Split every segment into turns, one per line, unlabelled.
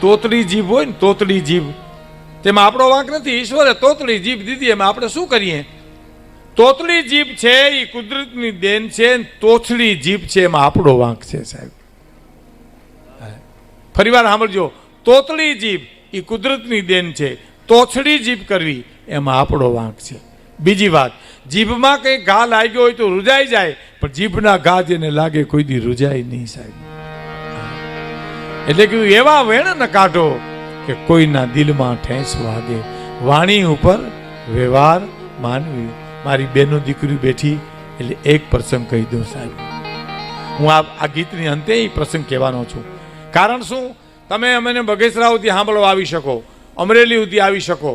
તોતડી જીભ હોય ને, તોતડી જીભ, તેમાં આપણો વાંક નથી. ઈશ્વરે તોતડી જીભ દીધી, એમાં આપણે શું કરીએ? તોતડી જીભ છે એ કુદરતની દેન છે, તોછડી જીભ છે એમાં આપણો વાંક છે સાહેબ. ફરીવાર સાંભળજો, તોતડી જીભ એ કુદરતની દેન છે, તોછડી જીભ કરવી એમાં આપણો વાંક છે. બીજી વાત, જીભમાં કંઈ ઘા લાગ્યો હોય તો રૂજાઈ જાય, પણ જીભના ઘા જેને લાગે કોઈ દી રૂજાય નહીં સાહેબ. એટલે કે એવા વેણ ન કાઢો કે કોઈના દિલમાં ઠેસ વાગે. વાણી ઉપર વ્યવહાર માનવી. મારી બેનો દીકરી બેઠી એટલે એક પ્રસંગ કહી દઉં સાહેબ. હું આ ગીતની અંતે એ પ્રસંગ કહેવાનો છું. કારણ શું? તમે અમને બગેસરા સુધી સાંભળવા આવી શકો, અમરેલી સુધી આવી શકો,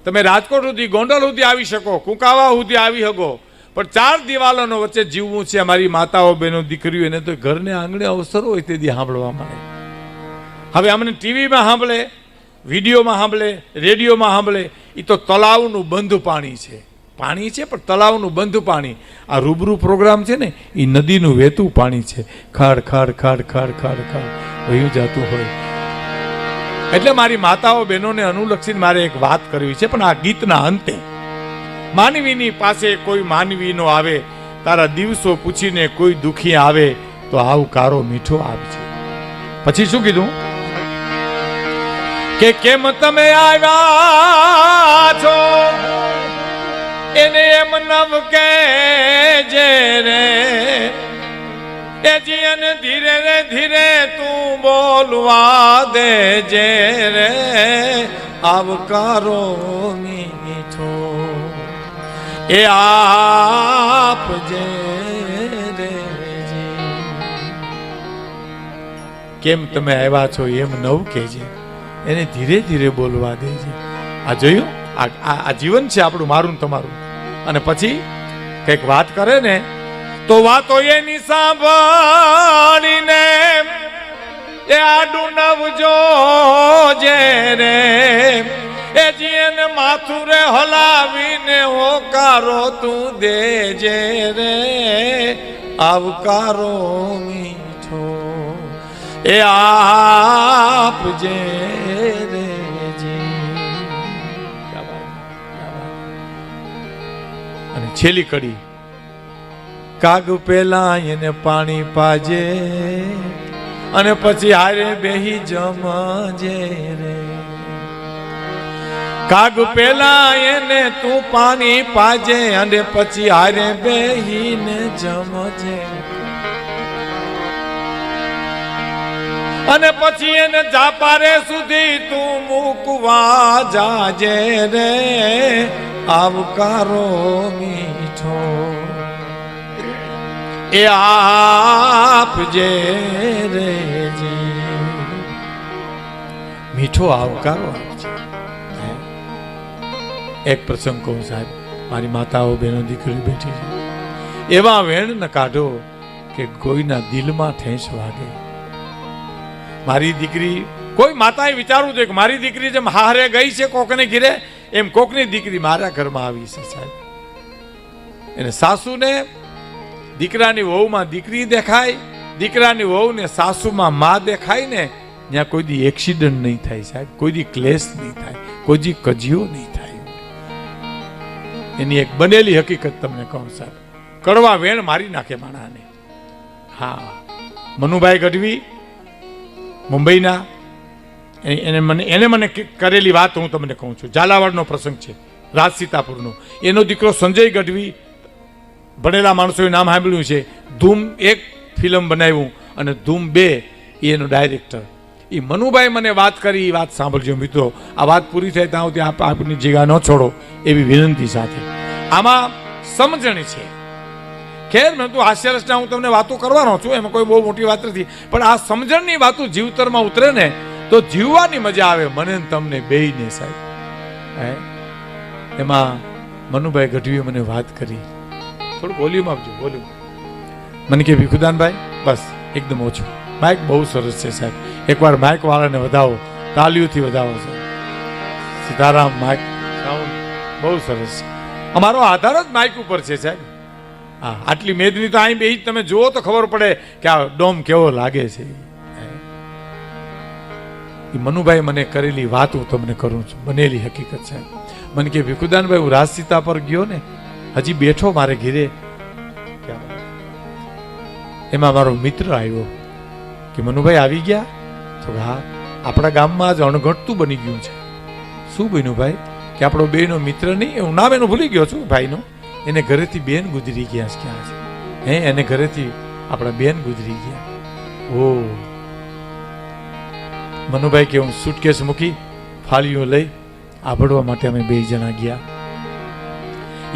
તમે રાજકોટ સુધી, ગોંડલ સુધી આવી શકો, કુંકાવા સુધી આવી શકો, પણ 4 દિવાલોનો વચ્ચે જીવવું છે. અમારી માતાઓ, બહેનો, દીકરીઓ એને તો ઘરને આંગણે અવસર હોય તેથી સાંભળવા મળે. હવે અમને ટીવીમાં સાંભળે, વિડીયોમાં સાંભળે, રેડિયોમાં સાંભળે, એ તો તળાવનું બંધ પાણી છે. પાણી છે પણ તળાવનું બંધ પાણી. આ રૂબરૂ પ્રોગ્રામ છે ને એ નદીનું વહેતું પાણી છે. ખાડ ખાડ ખાડ ખાડ ખાડ ખાડ વહ્યું જતું હોય. એટલે મારી માતાઓ, બહેનોને અનુલક્ષીને મારે એક વાત કરવી છે. પણ આ ગીતના અંતે માનવીની પાસે કોઈ માનવી નો આવે, તારા દિવસો પૂછીને કોઈ દુખી આવે તો આવકારો મીઠો આપજે. પછી શું કીધું? કે કેમ તમે આવ્યા છો એને એમ નવ કહેજે રે, એ જીવન ધીરે રે ધીરે તું બોલવા દેજે રે, આવકારો મીઠો એ આપજે રે. કેમ તમે આવ્યા છો એમ નવ કહેજે, એને ધીરે ધીરે બોલવા દેજે. આ જોયું? આ જીવન છે આપણું, મારું ને તમારું. અને પછી કઈક વાત કરે ને તો વાતો એની સાંભળીને એ આડું નવજો જે રે, એ જીને માથું રે હલાવીને હોકારો તું દેજે રે, આવકારો મીઠો એ આપજે રે. અને છેલ્લી કડી, કાગ પેલા એને પાણી પાજે અને પછી હારે બેહી જમજે રે. કાગ પેલા એને તું પાણી પાજે અને પછી હારે બેહીને જમજે. અને પછી એને જાપારે સુધી તું મૂકવા જાજે રે, આવકારો મીઠો એ આપજે રે. મીઠો આવકારો આપજે. એક પ્રસંગ કહું સાહેબ, મારી માતાઓ, બહેનો, દીકરી બેઠી છે. એવા વેણ ન કાઢો કે કોઈના દિલમાં ઠેસ વાગે. મારી દીકરી, કોઈ માતાએ વિચારવું જોઈએ કે મારી દીકરી જેમ હારે ગઈ છે કોકને ઘીરે, એમ કોકની દીકરી મારા ઘરમાં આવી છે સાહેબ. એને સાસુને દીકરાની વહુમાં દીકરી દેખાય, દીકરાની વહુને સાસુમાં માં દેખાય ને, ત્યાં કોઈ દી એક્સિડન્ટ નહીં થાય સાહેબ, કોઈ દી ક્લેશ નહીં થાય, કોઈ દી કજિયો નહીં થાય. એની એક બનેલી હકીકત તમને કહું સાહેબ. કડવા વેણ મારી નાખે માણાને. હા, મનુભાઈ ગઢવી મુંબઈના, એને મને કરેલી વાત હું તમને કહું છું. ઝાલાવાડનો પ્રસંગ છે, રાજસીતાપુરનો. એનો દીકરો સંજય ગઢવી, ભણેલા માણસોએ નામ સાંભળ્યું છે. ધૂમ 1 ફિલ્મ બનાવ્યું અને ધૂમ 2 એનો ડાયરેક્ટર. એ મનુભાઈ મને વાત કરી, એ વાત સાંભળજો મિત્રો. આ વાત પૂરી થાય ત્યાં સુધી આપની જગ્યા ન છોડો એવી વિનંતી સાથે. આમાં સમજણ છે. ખેર મેં તો હાસ્યરસના હું તમને વાતો કરવાનો છું, એમાં કોઈ બહુ મોટી વાત નથી, પણ આ સમજણની વાતો જીવતરમાં ઉતરે ને તો જીવવાની મજા આવે મને તમને બેયને સાહેબ. એમાં મનુભાઈ ગઢવીએ મને વાત કરી. થોડું વોલ્યુમ આપજો, વોલ્યુમ. મને કે ભીખુદાનભાઈ બસ એકદમ ઓછું, માઇક બહુ સરસ છે સાહેબ, એકવાર માઇક વાળાને વધાવો, તાલીઓથી વધાવો સાહેબ. સીતારામ, માઇક સાઉન્ડ બહુ સરસ છે. અમારો આધાર જ માઇક ઉપર છે સાહેબ. હા, આટલી મેદની તો અહીં બે તમે જુઓ તો ખબર પડે કે આ ડોમ કેવો લાગે છે. એ મનુભાઈ મને કરેલી વાત હું તમને કરું છું, બનેલી હકીકત છે. મને કે ભીખુદાનભાઈ હું રાજસીતા પર ગયો ને, હજી બેઠો મારે ઘીરે, એમાં મારો મિત્ર આવ્યો કે મનુભાઈ આવી ગયા? તો હા, આપણા ગામમાં આજ અણઘટતું બની ગયું છે. શું બન્યું ભાઈ? કે આપણો બેનો મિત્ર નહીં, હું નામ એનું ભૂલી ગયો છું ભાઈનો, એને ઘરેથી બેન ગુજરી ગયા છે. ક્યાં છે? એને ઘરેથી આપણા બેન ગુજરી ગયા. ઓ મનુભાઈ કે હું સુટકેસ મૂકી ફાળીઓ લઈ આભળવા માટે અમે 2 જણા ગયા.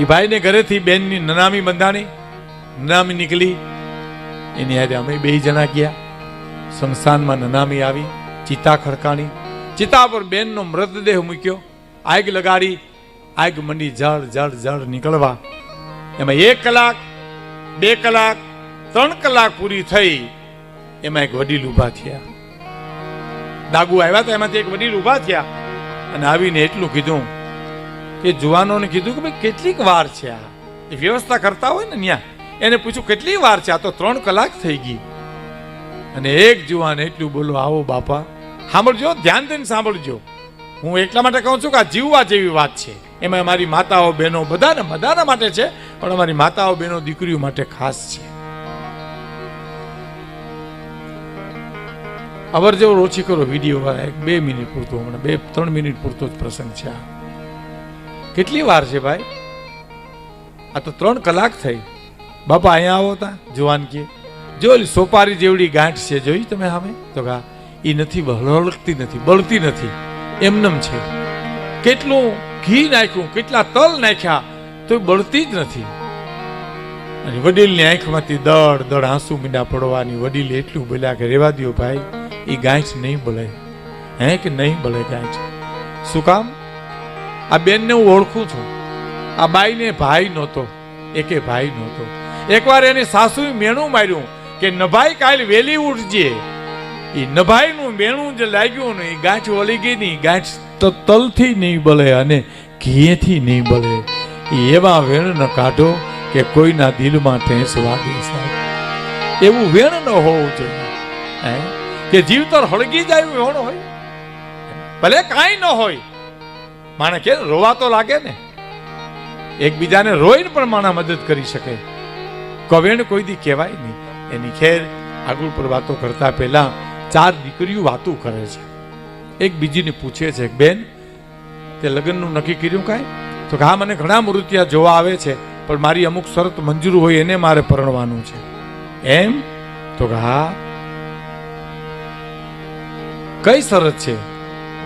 એ ભાઈને ઘરેથી બેનની નનામી બંધાણી, નનામી નીકળી, એની હારે અમે 2 જણા ગયા. શમશાનમાં નનામી આવી, ચિતા ખડકાણી, ચિતા પર બેનનો મૃતદેહ મૂક્યો, આગ લગાડી, આગ મંડી જળ જળ જળ નીકળવા. એમાં 1 કલાક 2 કલાક 3 કલાક પૂરી થઈ. એમાં એક વડીલ ઊભા થયા, દાગુ આવ્યા હતા, એમાંથી એક વડીલ ઊભા થયા અને આવીને એટલું કીધું કે જુવાનોને કીધું કે ભાઈ કેટલીક વાર છે આ, એ વ્યવસ્થા કરતા હોય ને ત્યાં, એને પૂછ્યું કેટલી વાર છે? આ તો 3 કલાક થઈ ગઈ. અને એક જુવાન એટલું બોલો, આવો બાપા, સાંભળજો, ધ્યાન દઈને સાંભળજો. હું એટલા માટે કહું છું કે આ જીવવા જેવી વાત છે. એમાં મારી માતાઓ બહેનો બધાના માટે છે, પણ અમારી માતાઓ બહેનો દીકરીઓ માટે ખાસ છે. અવર જવર ઓછી કરો વિડીયો વાળા, 2 મિનિટ પૂરતો, હમણાં 2-3 મિનિટ પૂરતો જ પ્રસંગ છે. કેટલી વાર છે ભાઈ? આ તો 3 કલાક થઈ. બાપા અહીંયા આવો તા, જુવાન કે જો સોપારી જેવડી ગાંઠ છે, જોઈ તમે સામે? તો હા, એ નથી, હળકતી નથી, બળતી નથી, એમનેમ છે. કેટલું ઘી નાખ્યું, કેટલા તલ નાખ્યા, તો બળતી જ નથી. અને વડીલની આંખમાંથી દળ દળ આંસુ મીંડા પડવાની. વડીલ એટલું બોલ્યા કે રેવા દો ભાઈ, એ ગાંઠ નહીં બળે. કે નહીં બળે ગાંઠ. શું કામ? આ બેનને હું ઓળખું છું. આ બાઈને ભાઈ નહોતો, એકે ભાઈ નહોતો. એકવાર એની સાસુએ મેણું માર્યું કે નભાઈ કાલ વેલી ઉઠજે. એ નભાઈનું મેણું જે લાગ્યું ને, એ ગાંઠ વળી ગઈ નહીં. ગાંઠ તો તલથી નહીં બળે અને ઘીએથી નહીં બળે. એવા વેણ ન કાઢો કે કોઈના દિલમાં ઠેસ વાગે. એવું વેણ ન હોવું જોઈએ કે જીવતર હળગી જાય એવું વેણ હોય. ભલે કાંઈ ન હોય, માણે કે રોવા તો લાગે ને, એકબીજાને રોઈને પણ માણા મદદ કરી શકે. કવેણ કોઈ દી કહેવાય નહીં. એની ખેર આગળ પર વાતો કરતા પહેલા 4 દીકરીઓ વાતો કરે છે. એક બીજીને પૂછે છે, બેન તે લગ્નનું નક્કી કર્યું કાંઈ? તો હા, મને ઘણા મૂર્તિયા જોવા આવે છે, પણ મારી અમુક શરત મંજૂર હોય એને મારે પરણવાનું છે. એમ? તો હા, કઈ શરત છે?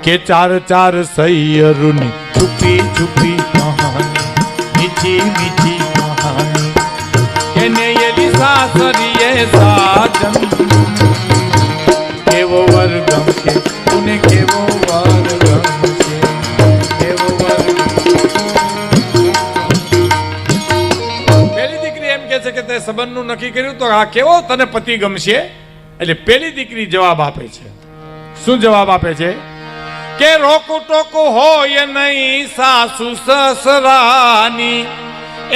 કે 4 સૈયરુની છુપી છુપી કહાની, મીઠી મીઠી કહાની, કેને એલી સાસરીએ સાજન, કેવો વર ગમશે તુને, કેવો વર ગમશે, કેવો વર. પેલી દીકરી એમ કે છે કે તે સંબંધનું નક્કી કર્યું, તો આ કેવો તને પતિ ગમશે? એટલે પેલી દીકરી જવાબ આપે છે. શું જવાબ આપે છે? કે રોકું ટોકું હોય નહીં સાસુ સસરાની,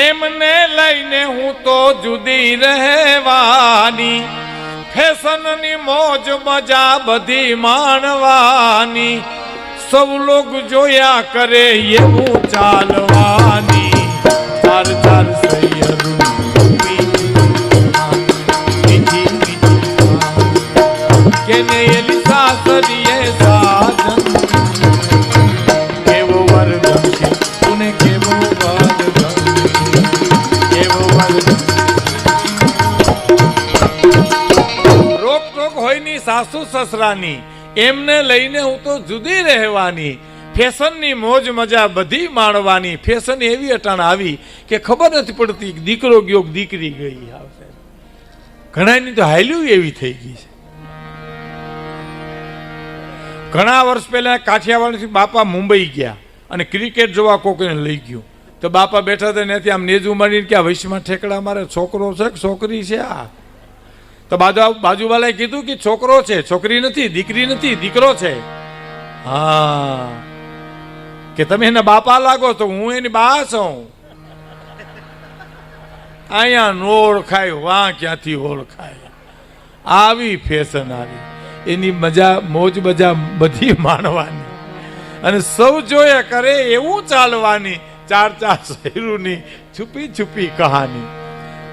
એમને લઈને હું તો જુદી રહેવાની, ફેશનની મોજ મજા બધી માણવાની, સૌ લોગ જોયા કરે એવું ચાલવાની. 4 સૈયરું કેને એલી સાસરીએ સાજન, કેવો વર ગમશે તુને, કેવો વર ગમશે, કેવો વર. રોક ટોક હોય ની સાસુ સસરાની, એમને લઈને હું તો જુદી રહેવાની, ફેશનની મોજ મજા બધી માણવાની. ફેશન એવી અટાણ આવી કે ખબર નથી પડતી દીકરો ગયો દીકરી ગઈ. આવશે ઘણાની તો હાલ્યું એવી થઈ ગઈ છે. ઘણા વર્ષ પહેલા કાઠિયાવાડથી બાપા મુંબઈ ગયા અને ક્રિકેટ જોવા કોકને લઈ ગયું. તો બાપા બેઠા હતા ત્યાંથી આમ નેજું મારીને કે આ વૈશ્વમાં ઠેકડા મારે, છોકરો છે કે છોકરી છે? આ તો બાજુવાલાએ કીધું કે છોકરો છે, છોકરી નથી, દીકરી નથી, દીકરો છે. હા, કે તમે એના બાપા લાગો, તો હું એની બા છું. અહીંયા નો ઓળખાય, વાં ક્યાંથી ઓળખાય? આવી ફેશન આવી. એની મજા મોજ મજા બધી માણવાની અને સૌ જોયા કરે એવું ચાલવાની, ચાર ચાર શેરુની છુપી છુપી કહાની.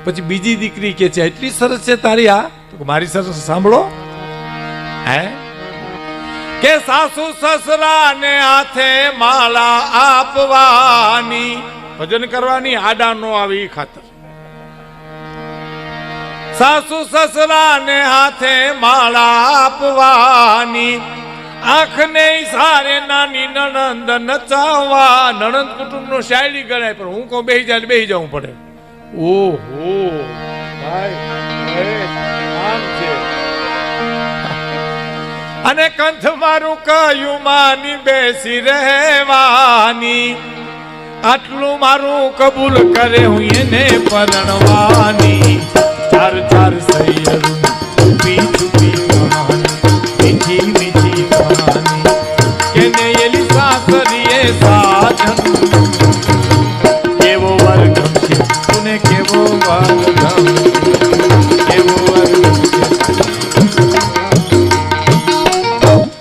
પછી બીજી દીકરી કે છે એટલી સરસ છે તારી આ, તો મારી સરસ સાંભળો. હે કે સાસુ સસરા ને હાથે માળા આપવાની, ભજન કરવાની, આડા નો આવી ખાતર. સાસુ સસરા ને હાથે માળા આપવાની, આંખને ઈશારે નાની નણંદ નચાવવા. નણંદ કુટુંબ નો શાયરી ગણાય, પણ હું કહું બેહી જાય બેહી જવું પડે. ઓહો ભાઈ આમ છે. અને કંઠ મારું કયું માની બેસી રહેવાની, આટલું મારું કબૂલ કરે હું એને પરણવાની. ચાર ચાર સૈયરું છુપી છુપી કહાની, મીઠી મીઠી કહાની, કેને એલી સાસરીએ સાજન. કેવો વર ગમશે તુને, કેવો વર ગમશે, કેવો વર ગમશે.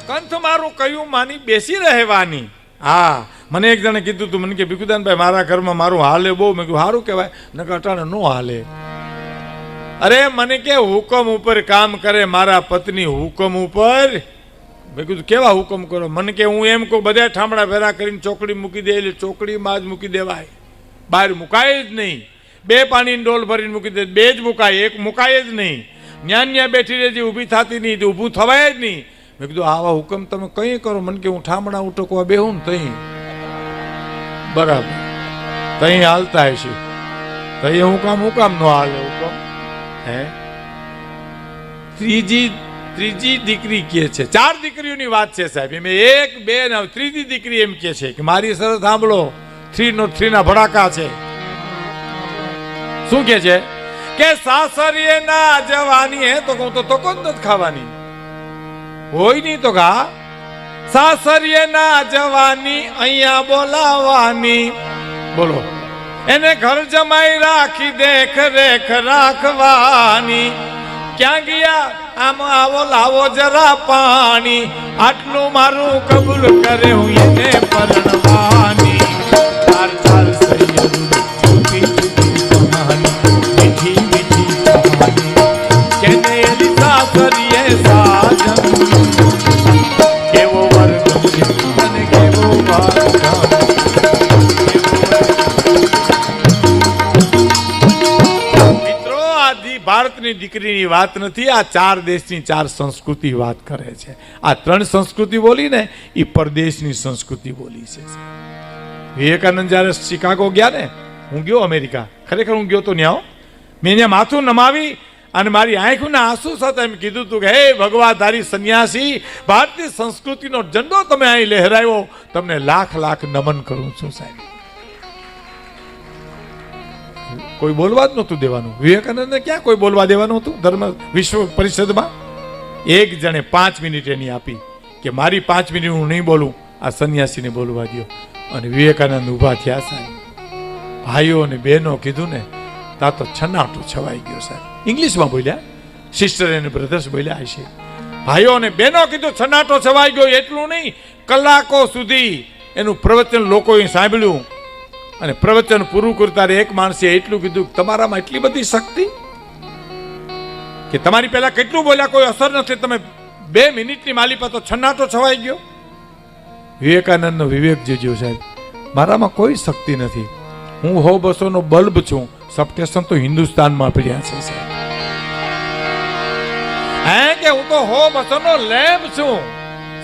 કંઠ મારું કયું માની બેસી રહેવાની. હા, મને એક જણે કીધું તું, મને કે ભીખુદાનભાઈ મારા ઘરમાં મારું હાલે બહુ. મેં કીધું સારું કહેવાય, નકર અટાણે નો હાલે. અરે મને કે હુકમ ઉપર કામ કરે, મારા પત્ની હુકમ ઉપર. મેં કીધું કેવા હુકમ કરો? મને કે હું એમ કહું બધા ઠામડા ભેરા કરીને ચોકડી મૂકી દે, એટલે ચોકડીમાં જ મૂકી દેવાય, બહાર મુકાય જ નહીં. બે પાણીની ડોલ ભરીને મૂકી દે, બે જ મુકાય, એક મુકાય જ નહીં. ન્યા બેઠી રહેજે, ઊભી થતી નહીં, ઊભું થવાય જ નહીં. મેં કીધું આવા હુકમ તમે કઈ કરો? મને કે હું ઠામડા ઉટકવા બેહું ને તઈ બરાબર તઈ હાલતા હશે, તઈ હું કામ નો હાલે હુકમ. હે ત્રીજી દીકરી કે છે, ચાર દીકરીઓની વાત છે સાહેબ, એમ એક બે ને ત્રીજી દીકરી એમ કે છે કે મારી સરસ સાંભળો, 3 ના ભડાકા છે. શું કે છે કે સાસરીએ ના જવાની હે તો કહું તો કોણ નથી ખાવાની હોય નહીં તો કા. સાસરીએ ના જવાની અહીંયા બોલાવાની, બોલો એને ઘર જમાઈ રાખી દેખ રેખ રાખવાની. ક્યાં ગયા? આમ આવો લાવો જરા પાણી, આટલું મારું કબૂલ કરે હું એને પરણવાની. ચાર ચાર સૈયરું છુપી છુપી કહાની, મીઠી મીઠી કહાની, કેને એલી સાસરીએ સાજન. કેવો વર ગમશે અને કેવો વર ગમશે. ભારતની દીકરીની વાત નથી, આ 4 દેશની 4 સંસ્કૃતિ વાત કરે છે. આ 3 સંસ્કૃતિ બોલી ને એ પરદેશની સંસ્કૃતિ બોલી છે. વિવેકાનંદ જયારે શિકાગો ગયા ને, હું ગયો અમેરિકા, ખરેખર હું ગયો તો ન્યા, મેં ત્યાં માથું નમાવી અને મારી આંખોના આંસુ સાથે એમ કીધું હતું કે હે ભગવાધારી સંન્યાસી, ભારતીય સંસ્કૃતિનો ઝંડો તમે અહીં લહેરાયો, તમને લાખ લાખ નમન કરું છું સાહેબ. કોઈ બોલવા જ નહોતું દેવાનું. વિવેકાનંદને ક્યાં કોઈ બોલવા દેવાનું હતું ધર્મ વિશ્વ પરિષદમાં? એક જણે 5 મિનિટ એની આપી કે મારી 5 મિનિટ હું નહીં બોલું, આ સંન્યાસીને બોલવા દો. અને વિવેકાનંદ ઊભા થયા સાહેબ. ભાઈઓ અને બહેનો કીધું ને, તા તો છનાટો છવાઈ ગયો સાહેબ. ઇંગ્લિશમાં બોલ્યા, સિસ્ટર અને બ્રધર્સ બોલ્યા હશે. ભાઈઓ અને બહેનો કીધું, છનાટો છવાઈ ગયો. એટલું નહીં, કલાકો સુધી એનું પ્રવચન લોકોએ સાંભળ્યું. અને પ્રવચન પૂરું કરતા એક માણસે એટલું કીધું, તમારામાં એટલી બધી શક્તિ કે તમારી પહેલા કેટલું બોલ્યા કોઈ અસર નથી, તમે 2 મિનિટની માલિપા તો છન્નાટો છવાઈ ગયો. વિવેકાનંદનો વિવેક જોજો સાહેબ, મારામાં કોઈ શક્તિ નથી, હું 100-200 નો બલ્બ છું. સબસ્ટેશન તો હિન્દુસ્તાનમાં પડ્યા છે સાહેબ. હે કે હું તો 100-200 નો લેમ્પ છું.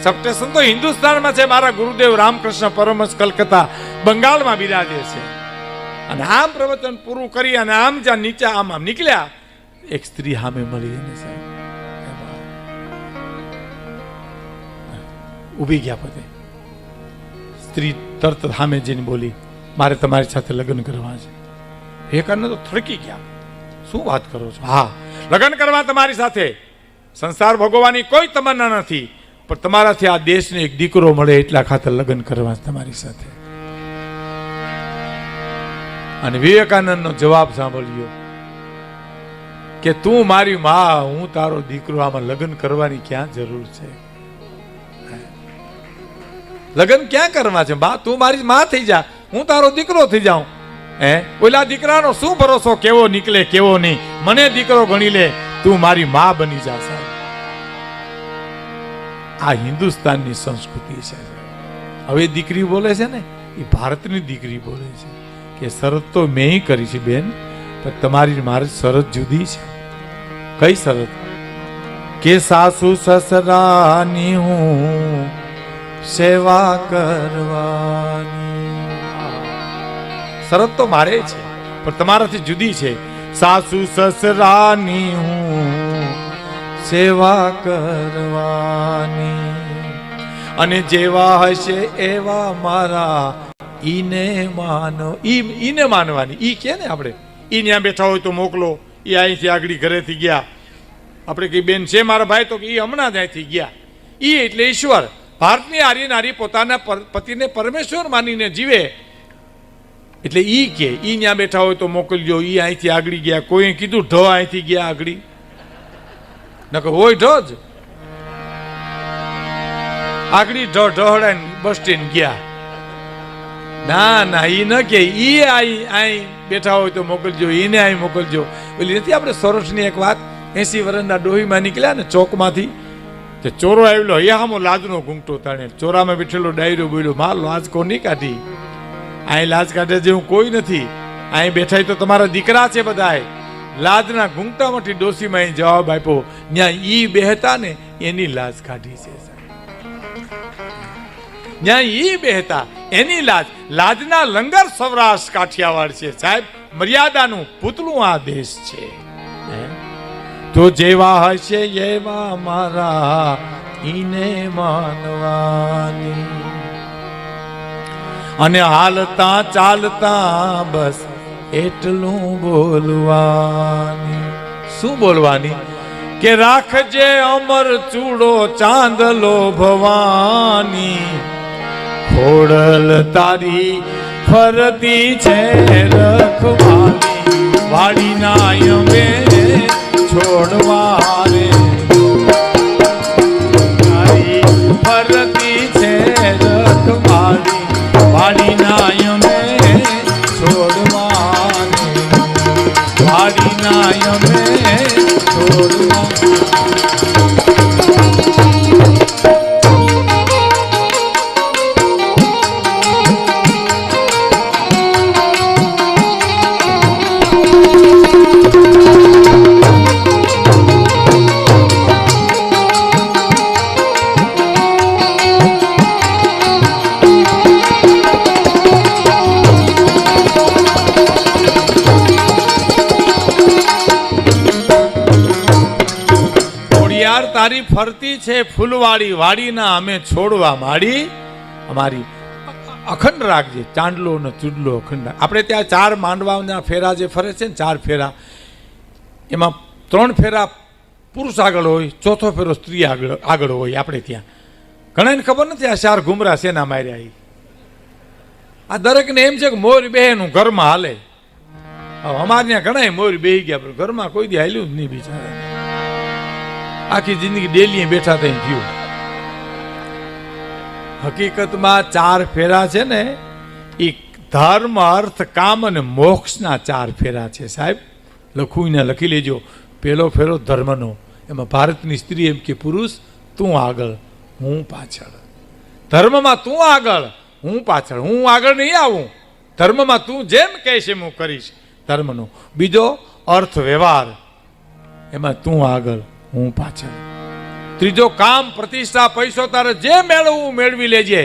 સબસ્ટેશન તો હિન્દુસ્તાનમાં છે. મારા ગુરુદેવ રામકૃષ્ણ પરમહંસ કલકત્તા બંગાળમાં બિરાજે છે. અને આમ પ્રવચન પૂરું કરી અને આમ જ્યાં નીચે આમ નીકળ્યા, એક સ્ત્રી સામે મળી એને સાહેબ, ઊભી ગયા પોતે. સ્ત્રી તરત સામે જઈને બોલી, મારે તમારી સાથે લગ્ન કરવા છે. વિવેકાનંદ તો થડકી ગયા, શું વાત કરો છો? હા, લગ્ન કરવા તમારી સાથે, સંસાર ભોગવવાની કોઈ તમન્ના નથી, પણ તમારાથી આ દેશને એક દીકરો મળે એટલા ખાતર લગ્ન કરવા તમારી સાથે. અને વિવેકાનંદનો જવાબ સાંભળ્યો. કે તું મારી માં, હું તારો દીકરો, આમાં લગ્ન કરવાની ક્યાં જરૂર છે? લગ્ન ક્યાં કરવા છે? બા તું મારી માં થઈ જા, હું તારો દીકરો થઈ જાઉં. ઓલા દીકરાનો શું ભરોસો કેવો નીકળે કેવો નહીં? મને દીકરો ગણી લે, તું મારી માં બની જા. સાહેબ, આ હિન્દુસ્તાનની સંસ્કૃતિ છે. હવે દીકરી બોલે છે ને, એ ભારતની દીકરી બોલે છે કે શરત તો મેં કરી છે બેન, પણ તમારી મારી શરત જુદી છે. કઈ શરત? કે સાસુ સસરાની હું સેવા કરવાની. શરત તો મારે છે, પણ તમારાથી જુદી છે. સાસુ સસરાની હું સેવા કરવાની, અને જેવા હશે એવા મારા ઈને માનો. ઈને માનવાની. ઈ કે ને આપણે, ઈ ત્યાં બેઠા હોય તો મોકલો. ઈ અહીંથી આગળ ઘરેથી ગયા, આપણે કઈ બેન છે મારા ભાઈ, તો ઈ હમણાં જ અહીંથી ગયા. ઈ એટલે ઈશ્વર. ભારતની આર્ય નારી પોતાના પતિને પરમેશ્વર માનીને જીવે. એટલે ઈ કે ઈ ત્યાં બેઠા હોય તો મોકલજો. ઈ અહીંથી આગળ ગયા. કોઈ કીધું ઢ અહીંથી ગયા આગળ? નકર હોય ઢ જ. આગળ ઢહડાય બસ સ્ટેન્ડ ગયા. ના ના, ઈ ન કે ઈ અહીં બેઠા હોય તો મોકલજો, ઈને અહીં મોકલજો. ઓલી નથી આપણે સૌરાષ્ટ્રની એક વાત, 80 વર્ષના ડોહીમાં નીકળ્યા ને ચોકમાંથી, તે ચોરો આવેલો, હૈયામો લાજનો ઘૂંઘટો તાણે. ચોરામાં બેઠેલો ડાયરો બોલ્યો, માર લાજ કોની કાઢી? અહીં લાજ કાઢે જેવું કોઈ નથી. અહીં બેઠા તો તમારા દીકરા છે બધાય. લાજના ઘૂંઘટામાંથી ડોસીમાં અહીં જવાબ આપ્યો, ત્યાં ઈ બેહતા ને એની લાજ કાઢી છે. ત્યાં ઈ બેહતા એની લાજ. લાજના લંગર સૌરાષ્ટ્ર કાઠિયાવાડ છે સાહેબ. મર્યાદાનું પૂતળું આ દેશ છે. તો જેવા હશે એવા મારા ઈને માનવાની, અને હાલતા ચાલતા બસ એટલું બોલવાની. શું બોલવાની? કે રાખજે અમર ચૂડો ચાંદલો ભવાની, ખોડલ તારી ફરતી છે રખવાલી, વાડીના અમે છોડવા રે, તારી ફરતી છે રખવાલી, વાડીના અમે છોડવા રે, વાડીના અમે છોડવા. તારી ફરતી છે ફૂલવાડી, વાડીના અમે છોડવા માડી. અમારી અખંડ રાખજે, ચાંદલો ને ચૂડલો અખંડ. આપણે ત્યાં 4 માંડવાના ફેરા જે ફરે છે ને, 4 ફેરા, એમાં 3 ફેરા પુરુષ આગળ હોય, ચોથો ફેરો સ્ત્રી આગળ હોય. આપણે ત્યાં ઘણાને ખબર નથી આ 4 ઘુમરા શેના માર્યા. આ દરેકને એમ છે કે મોર બેહનું ઘરમાં હાલે. અમારે ત્યાં ઘણા મોર બેહી ગયા, પણ ઘરમાં કોઈ દી હાલ્યું જ નહીં બિચારા. આખી જિંદગી ડેલી બેઠા થઈ ગયું. હકીકતમાં 4 ફેરા છે ને, એ ધર્મ અર્થ કામ અને મોક્ષના 4 ફેરા છે સાહેબ. લખું લખી લેજો. પહેલો ફેરો ધર્મનો, એમાં ભારતની સ્ત્રી એમ કે પુરુષ તું આગળ હું પાછળ. ધર્મમાં તું આગળ હું પાછળ. હું આગળ નહીં આવું. ધર્મમાં તું જેમ કહેશ એમ હું કરીશ. ધર્મનો. બીજો અર્થ વ્યવહાર, એમાં તું આગળ હું પાછળ. ત્રીજો કામ પ્રતિષ્ઠા પૈસો તારે જે મેળવવું મેળવી લેજે,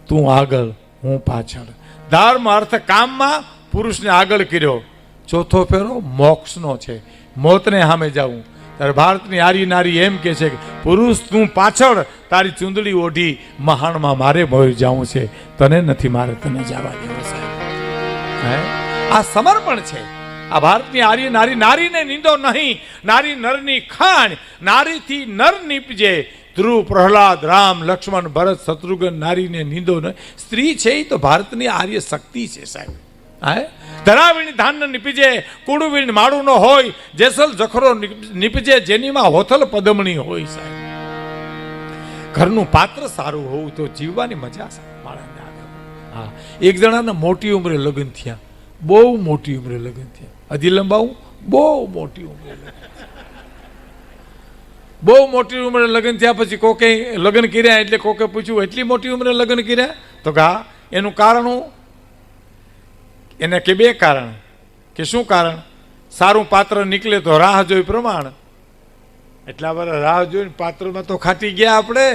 તું આગળ હું પાછળ. ધર્મ અર્થ કામમાં પુરુષને આગળ કર્યો. ચોથો ફેરો મોક્ષનો છે, મોતને સામે જવું. ત્યારે ભારતની આર્ય નારી એમ કે છે કે પુરુષ તું પાછળ, તારી ચૂંદડી ઓઢી મહાણમાં મારે ભય જવું છે, તને નથી મારે તને જવા દેવો સાહેબ. આ સમર્પણ છે. આ ભારતની આર્ય નારી. નારીને નિંદો નહીં, નારી નરની ખાણ. નારીથી નર નીપજે. ધ્રુવ, પ્રહલાદ, રામ, લક્ષ્મણ, ભરત, શત્રુઘ્ન. નારીને નિંદો નહીં. સ્ત્રી છે એ તો ભારતની આર્ય શક્તિ છે સાહેબ. હા, ધરાવીને ધાન ન નીપજે, કુડવીને માળું ન હોય, જેસલ જખરો નીપજે, જેનીમાં હોથલ પદમણી હોય. સાહેબ, ઘરનું પાત્ર સારું હોવું તો જીવવાની મજા માણસને આવે. હા, એક જણાના મોટી ઉંમરે લગ્ન થયા, બહુ મોટી ઉંમરે લગ્ન થયા. હજી લંબાવું, બહુ મોટી ઉંમરે બહુ મોટી ઉંમરે લગ્ન થયા. પછી કોકે લગ્ન કર્યા એટલે કોકે પૂછ્યું એટલી મોટી ઉંમરે લગ્ન કર્યા? તો હા, એનું કારણ એને કે બે કારણ. કે શું કારણ? સારું પાત્ર નીકળે તો રાહ જોઈ પ્રમાણ. એટલા બધા રાહ જોઈને પાત્રમાં તો ખાટી ગયા આપણે,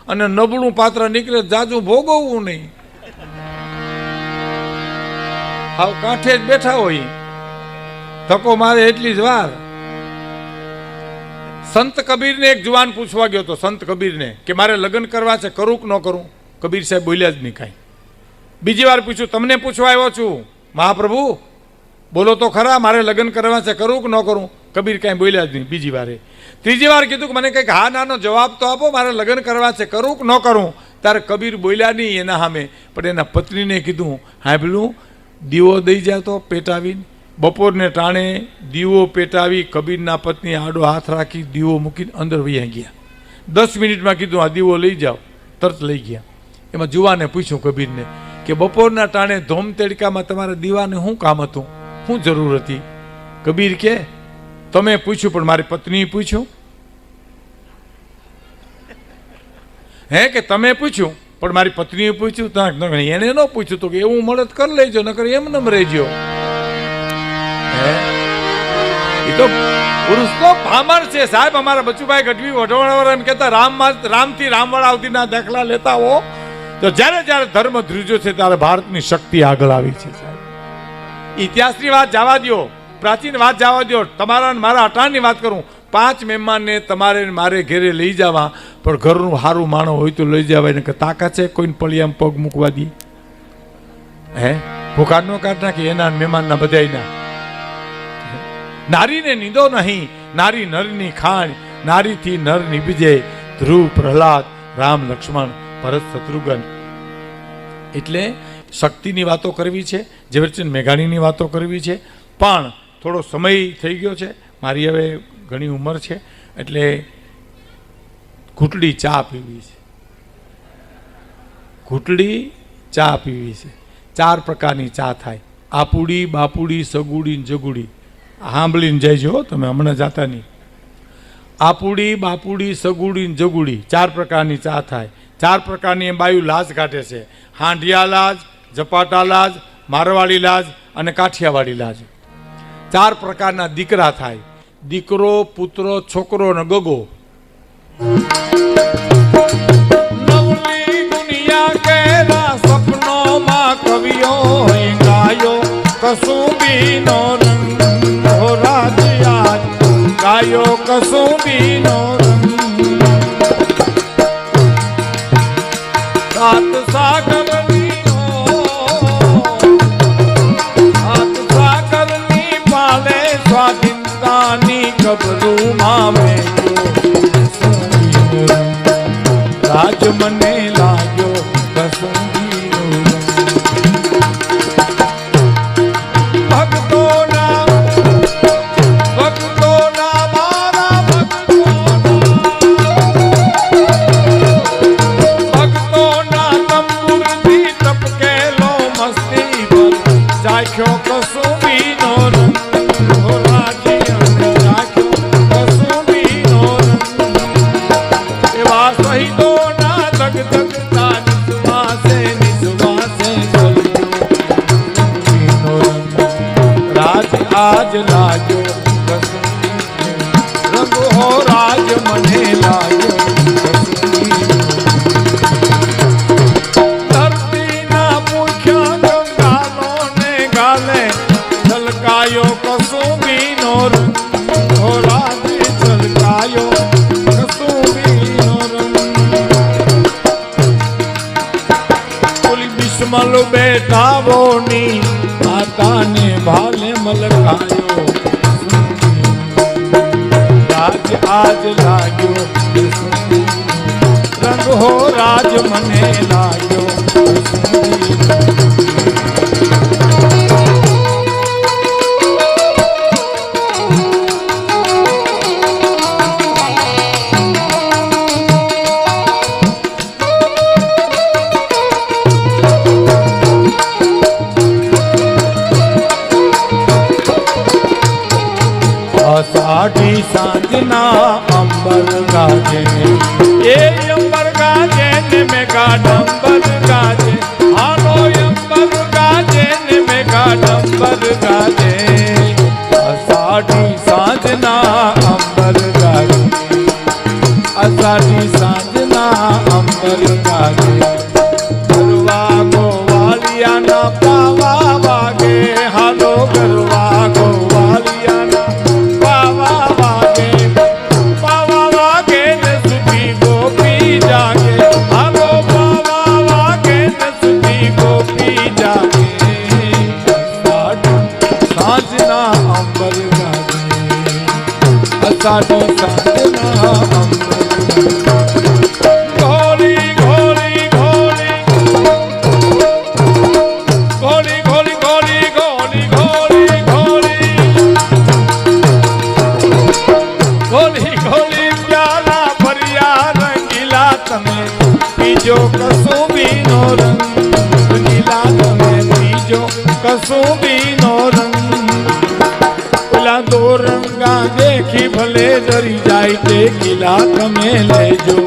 અને નબળું પાત્ર નીકળે જાજુ ભોગવવું નહીં. હાવ કાંઠે જ બેઠા હોય, ધક્કો મારે એટલી જ વાર. સંત કબીરને એક જુવાન પૂછવા ગયો હતો, સંત કબીરને, કે મારે લગ્ન કરવા છે, કરું કે ન કરું? કબીર સાહેબ બોલ્યા જ નહીં કાંઈ. બીજી વાર પૂછ્યું, તમને પૂછવા આવ્યો છું મહાપ્રભુ, બોલો તો ખરા, મારે લગ્ન કરવા છે, કરું કે ન કરું? કબીર કાંઈ બોલ્યા જ નહીં બીજી વારે. ત્રીજી વાર કીધું કે મને કંઈક હા નાનો જવાબ તો આપો, મારે લગ્ન કરવા છે, કરું કે ન કરું? ત્યારે કબીર બોલ્યા નહીં એના સામે, પણ એના પત્નીને કીધું, હા પેલું દીવો દઈ જાય તો પેટાવીને. બપોરને ટાણે દીવો પેટાવી કબીરના પત્ની આડો હાથ રાખી દીવો મૂકીને અંદર વૈયા ગયા. 10 મિનિટમાં કીધું આ દીવો લઈ જાઓ, તરત લઈ ગયા. એમાં જુવાને પૂછ્યું કબીરને કે બપોરના ટાણે ધોમ તડકામાં તમારા દીવાને શું કામ હતું, શું જરૂર હતી? કબીર કે તમે પૂછ્યું પણ મારી પત્નીએ પૂછ્યું. હે કે તમે પૂછ્યું પણ મારી પત્નીએ પૂછ્યું? એને ન પૂછ્યું તો કે એવું મળે તો કરી લેજો, નકર એમ નમ રહેજો. એ તો પુરુષ તો પામર છે સાહેબ. અમારા બચુભાઈ ગઢવી વઢવાણા એમ કહેતા, રામથી રામવાળા સુધીના દાખલા લેતા હો તો જ્યારે જ્યારે ધર્મ ધ્રુજો છે ત્યારે ભારતની શક્તિ આગળ આવી છે સાહેબ. ઇતિહાસની વાત જવા દો, પ્રાચીન વાત જવા દો, તમારા મારા અટાણની વાત કરું. 5 મહેમાનને તમારે મારે ઘેરે લઈ જવા, પણ ઘરનું સારું માણસ હોય તો લઈ જવાય. ને તાકાત છે કોઈને પળિયામાં પગ મૂકવા દે? હે, ભૂખા નો કાઢ નાખી એના મહેમાનના બધાયના. નારીને નીંદો નહીં, નારી નરની ખાણ, નારીથી નર નિભજે. ધ્રુવ પ્રહલાદ, રામ લક્ષ્મણ, ભરત શત્રુઘ્ન. એટલે શક્તિની વાતો કરવી છે, ઝવેરચંદ મેઘાણીની વાતો કરવી છે, પણ થોડો સમય થઈ ગયો છે. મારી હવે ઘણી ઉંમર છે, એટલે ઘૂંટડી ચા પીવી છે. ઘૂંટડી ચા પીવી છે. 4 પ્રકારની ચા થાય: આપુડી, બાપુડી, સગુડી, જગુડી. સાંભળીને જઈજો તમે, હમણાં જાતા નહીં. આપુડી, બાપુડી, સગુડી, જગુડી 4 પ્રકારની ચા થાય. 4 પ્રકારની એમ બાયું લાજ કાઢે છે: હાંડિયા લાજ, ઝપાટા લાજ, મારવાડી લાજ અને કાઠિયાવાડી લાજ. 4 પ્રકારના દીકરા થાય: દીકરો, પુત્ર, છોકરો ને ગગો. નવલી દુનિયા કેરા સપનોમાં કવિઓ ગાયો કસુંબીનો રંગ. હો રાજ આજ ગાયો કસુંબીનો રંગ. સાત સાગરની પાલે સ્વાધીનતાની કબરૂમાં મેં રાજ મને લાગ્યો કસુંબીનો રંગ. ભક્તોના મારા ભક્તોના તંબુરથી ટપકેલો મસ્તી પર ચાખ્યો કસુંબીનો રંગ. આજ લાગ્યો રંગ. હો રાજ મને લાગ્યો ધરતીના પૂછ્યા ગાલો ને ગાલે છલકાયો કસુંબીનો રંગ. હો રાજ છલકાયો કસુંબીનો રંગ. બોલી બિસ્મલ બેઠાવોની માતાને ભાલે મલકાયો રાજ આજ લાગ્યો રંગ. હો રાજ મને લાગ્યો. અષાઢી સાંજના અંબર ગાજે એ અંબર ગાજે ને મેઘા ડંબર ગાજે હાલો અંબર ગાજે ને મેઘા ડંબર ગાજે અષાઢી સાંજના અંબર ગાજે અષાઢી સાંજના અંબર ગાજે ગરવા ગોવાલિયાના પાવા વાગે હાલો ગરવા ગોવાલિયાના પાવા વાગે ને સુધી ગોપી જાગે હાલો પાવા વાગે ને સુધી ગોપી જાગે સાંજના અંબર ગાજે અષાઢી સાંજના અંબર ઘોલી ઘોલી ઘોલી ઘોલી ઘોલી ઘોલી ઘોલી ઘોલી ઘોલી ઘોલી ઘોલી પ્યાલા ભર્યા રંગીલા તમે પીજો કસુંબીનો રંગ રંગીલા તમે પીજો કસુંબીનો રંગ પેલા દો રંગા દેખી ભલે ડરી જાય તે કિલા તમે લેજો